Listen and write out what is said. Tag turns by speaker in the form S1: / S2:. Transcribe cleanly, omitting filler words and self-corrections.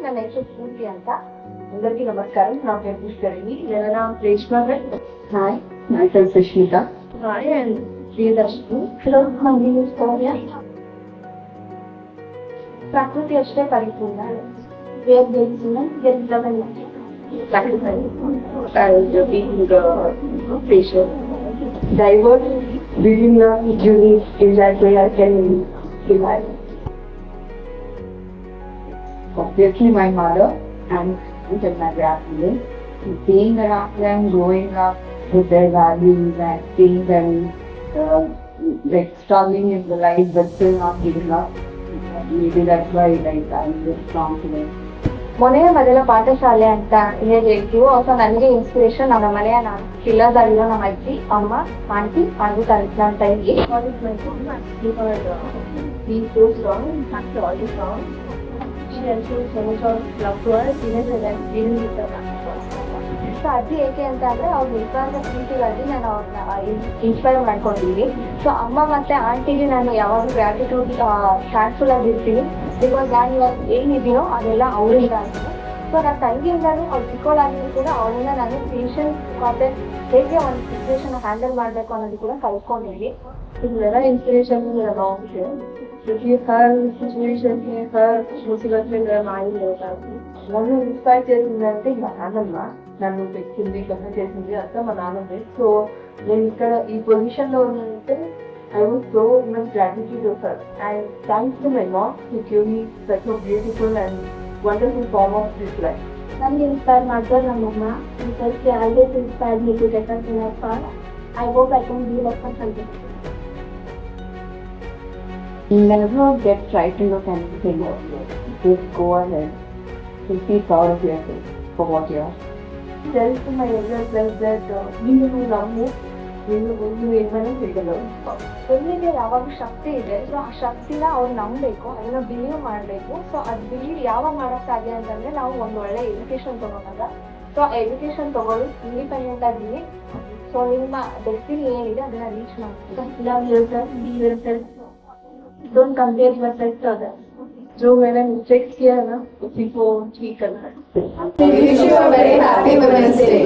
S1: ನನ್ನ ಹೆಸರು ಸ್ಫೂರ್ತಿ ಅಂತ. అందరికీ నమస్కారం. నా పేరు పుష్కరిణి. मेरा नाम रेशमा है. हाय, मैं सुष्मिता. हाय एंड प्रियदर्शनी. हेलो, हम स्टोरिया. ప్రకృతి అಷ್ಟೇ పరిపూర్ణ. వేర్ తెలిసిన గెలుద్దామని ప్రకృతి patient, diverse, being a unique is that way I can survive. Obviously, my mother and my grandparents. Being around them, growing up with their values and seeing them like struggling in the life but still not giving up. Maybe that's why like I'm just strong today. ಮೊನೆಯ ಮೊದಲ ಪಾಠಶಾಲೆ ಅಂತ ಏನ್ ಹೇಳ್ತೀವೋ ಹೊಸ ನನಗೆ inspiration ನಮ್ಮ ಮನೆಯ ನಾನು ಕಿಲ್ಲದಲ್ಲಿರೋ ನಮ್ಮ ಅಜ್ಜಿ ಅಮ್ಮ ಆಂಟಿ ಹಾಗೂ ನನ್ನ ತಂಗಿ. ಸೊ ಅಜ್ಜಿ ಏಕೆ ಅಂತ ಅಂದ್ರೆ ಅವ್ರ ನಿಜವಾದ ಪ್ರೀತಿಗಾಗಿ ನಾನು ಅವ್ರನ್ನ ಇನ್ಸ್ಪೈರ್ ಮಾಡ್ಕೊಂಡಿದ್ದೀನಿ. ಸೊ ಅಮ್ಮ ಮತ್ತೆ ಆಂಟಿಗೆ ನಾನು ಯಾವಾಗ ಗ್ರಾಟಿಟ್ಯೂಡ್ ಥ್ಯಾಂಕ್ಫುಲ್ ಆಗಿರ್ತೀನಿ. ಬಿಕಾಸ್ ನಾನು ಇವಾಗ ಏನಿದ್ದೀನೋ ಅದೆಲ್ಲ ಅವರಿಂದ ಆಗಿದೆ. ಸೊ ನನ್ನ ತಂಗಿಯಿಂದಾನು ಅವ್ರು ಚಿಕ್ಕವಳಾಗಿದ್ರು ಕೂಡ ಅವರಿಂದ ನಾನು ಪೇಷನ್ಸ್ ಮತ್ತೆ ಹೇಗೆ ಒಂದು ಸಿಚುವೇಶನ್ ಹ್ಯಾಂಡಲ್ ಮಾಡಬೇಕು ಅನ್ನೋದು ಕೂಡ ಕಲ್ತ್ಕೊಂಡಿದ್ವಿ. ಇದೆಲ್ಲ ಇನ್ಸ್ಪಿರೇಷನ್ क्योंकि हर सिचुएशन में हर मुसीबत में मेरा माइंड रहता है. నన్ను ఇన్స్పైర్ చేసిందంటే మా నాన్నమ్మ. నన్ను పెట్టింది కథ చేసింది అంతా మా నాన్నమ్మే. సో నేను ఇక్కడ ఈ పొజిషన్లో ఉన్నంటే I was so much gratitude of her and thanks to my mom who gave me such a beautiful and wonderful form of this life.
S2: ನನಗೆ ಇನ್ಸ್ಪೈರ್ ಮಾಡಿದ್ರು ನಮ್ಮಮ್ಮ. because they always inspired me to get us in our far. I hope I can be like her someday.
S1: Never get frightened of anything. Just go ahead. Just be proud of yourself for what you are. Tell to my younger self that you love me. ನೀವು ಏನ್ಮಾಡಿ ಸಿಗಲ್ಲ.
S2: ಹೆಣ್ಣಿಗೆ ಯಾವಾಗ ಶಕ್ತಿ ಇದೆ, so ಆ ಶಕ್ತಿನ ಅವ್ರು ನಂಬಬೇಕು, ಅದನ್ನ ಬಿಲೀವ್ ಮಾಡಬೇಕು. ಸೊ ಅದು ಬಿಲೀವ್ ಯಾವಾಗ ಮಾಡಕ್ ಸಾಧ್ಯ ಅಂತಂದ್ರೆ ನಾವು ಒಂದು ಒಳ್ಳೆ ಎಜುಕೇಶನ್ ತಗೊಂಡಾಗ. ಸೊ ಆ ಎಜುಕೇಶನ್ ತಗೊಳ್ಳಿ, ಇಂಡಿಪೆಂಡೆಂಟ್ ಆಗಿ. ಸೊ ನಿಮ್ಮ ಡೆಸ್ಟಿನಿ ಏನಿದೆ ಅದನ್ನ ರೀಚ್ ಮಾಡ್ತೀವಿ. Love yourself, be yourself, don't compare yourself to others.
S1: जो मैंने मिस्टेक्स किया है ना उसी को ठीक करना है.
S3: We wish you a very happy Women's Day.